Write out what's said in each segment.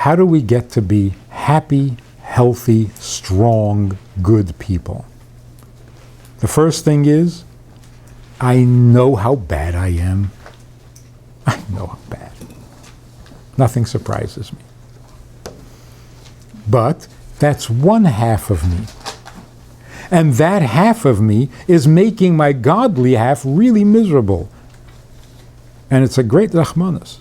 how do we get to be happy, healthy, strong, good people? The first thing is, I know how bad I am. I know how bad. Nothing surprises me. But that's one half of me. And that half of me is making my godly half really miserable. And it's a great Rahmanas.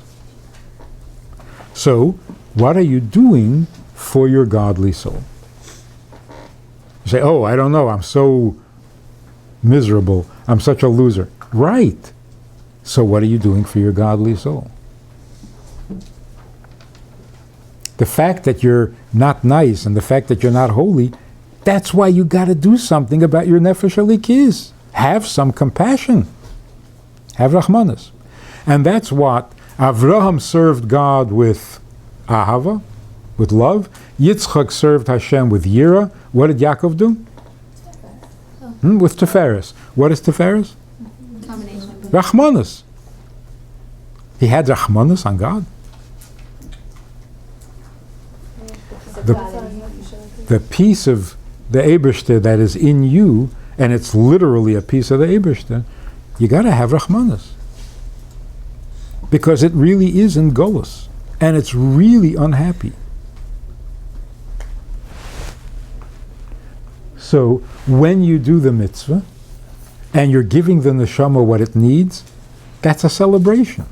So, what are you doing for your godly soul? You say, oh, I don't know, I'm so miserable, I'm such a loser. Right. So what are you doing for your godly soul? The fact that you're not nice and the fact that you're not holy, that's why you got to do something about your nefesh halikis. Have some compassion. Have Rahmanas. And that's what Avraham served God with ahava, with love. Yitzchak served Hashem with yira. What did Yaakov do? With Tiferes. What is Tiferes? Rahmanas. He had Rahmanas on God. The piece of the Eibishter that is in you, and it's literally a piece of the Eibishter, you got to have Rahmanas. Because it really is in Golus, and it's really unhappy. So when you do the mitzvah, and you're giving the neshama what it needs, that's a celebration.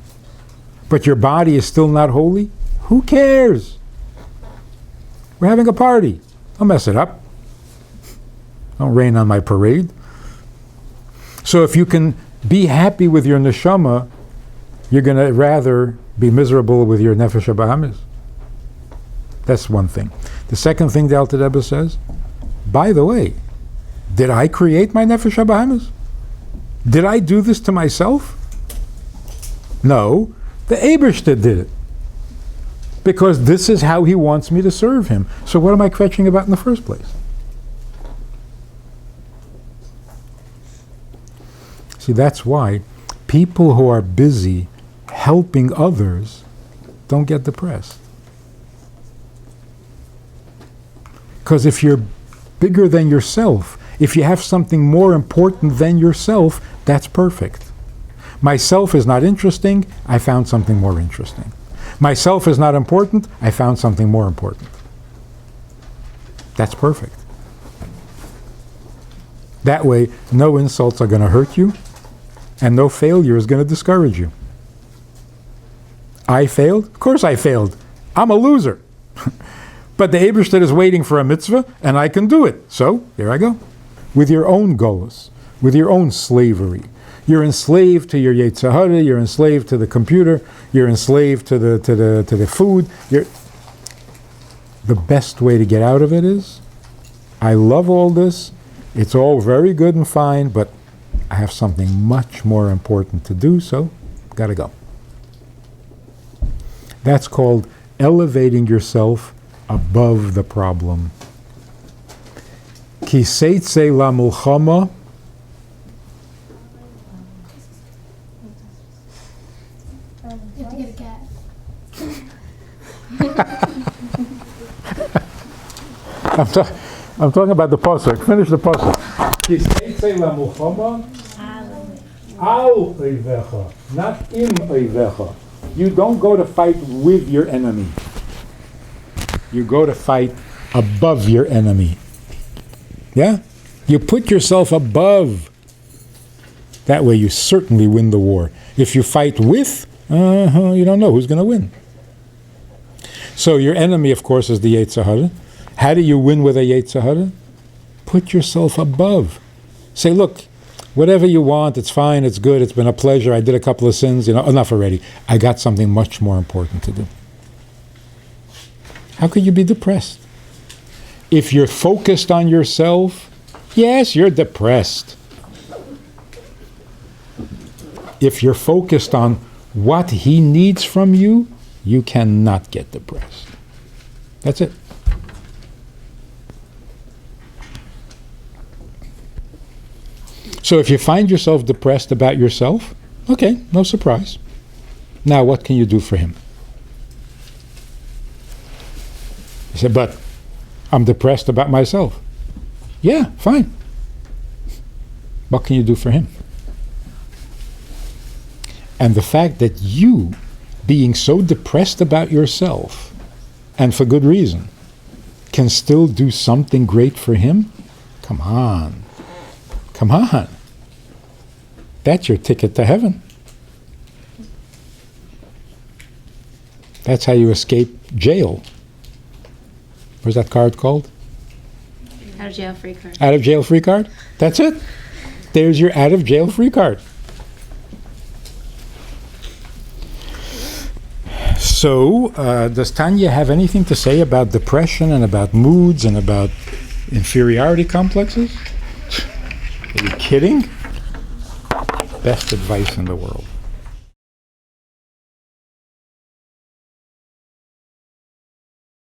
But your body is still not holy? Who cares? We're having a party. Don't mess it up. Don't rain on my parade. So if you can be happy with your neshama, you're going to rather be miserable with your nefesh habahamis. That's one thing. The second thing the Alter Rebbe says, by the way, did I create my nefesh habahamis? Did I do this to myself? No, the Eibishter did it. Because this is how he wants me to serve him. So what am I kvetching about in the first place? See, that's why people who are busy helping others don't get depressed. Because if you're bigger than yourself, if you have something more important than yourself, that's perfect. Myself is not interesting, I found something more interesting. Myself is not important, I found something more important. That's perfect. That way, no insults are going to hurt you, and no failure is going to discourage you. I failed? Of course I failed. I'm a loser. But the Eibishter is waiting for a mitzvah, and I can do it. So, here I go. With your own golus, with your own slavery. You're enslaved to your Yetzer Hara, you're enslaved to the computer, you're enslaved to the food. The best way to get out of it is, I love all this, it's all very good and fine, but I have something much more important to do, so gotta go. That's called elevating yourself above the problem. Ki seitze la mulchama. You have to get a cat. I'm talking about the pasuk. Finish the pasuk. Ki seitze la mulchama. Al oivecha, not im oivecha. You don't go to fight with your enemy. You go to fight above your enemy. Yeah? You put yourself above. That way you certainly win the war. If you fight with, you don't know who's going to win. So your enemy, of course, is the Yetzer Hara. How do you win with a Yetzer Hara? Put yourself above. Say, look, whatever you want, it's fine, it's good, it's been a pleasure, I did a couple of sins, enough already. I got something much more important to do. How could you be depressed? If you're focused on yourself, yes, you're depressed. If you're focused on what he needs from you, you cannot get depressed. That's it. So if you find yourself depressed about yourself, okay, no surprise. Now what can you do for him? You say, but I'm depressed about myself. Yeah, fine. What can you do for him? And the fact that you, being so depressed about yourself, and for good reason, can still do something great for him, come on. Come on. That's your ticket to heaven. That's how you escape jail. What's that card called? Out of jail free card. Out of jail free card? That's it. There's your out of jail free card. So, does Tanya have anything to say about depression and about moods and about inferiority complexes? Are you kidding? Best advice in the world.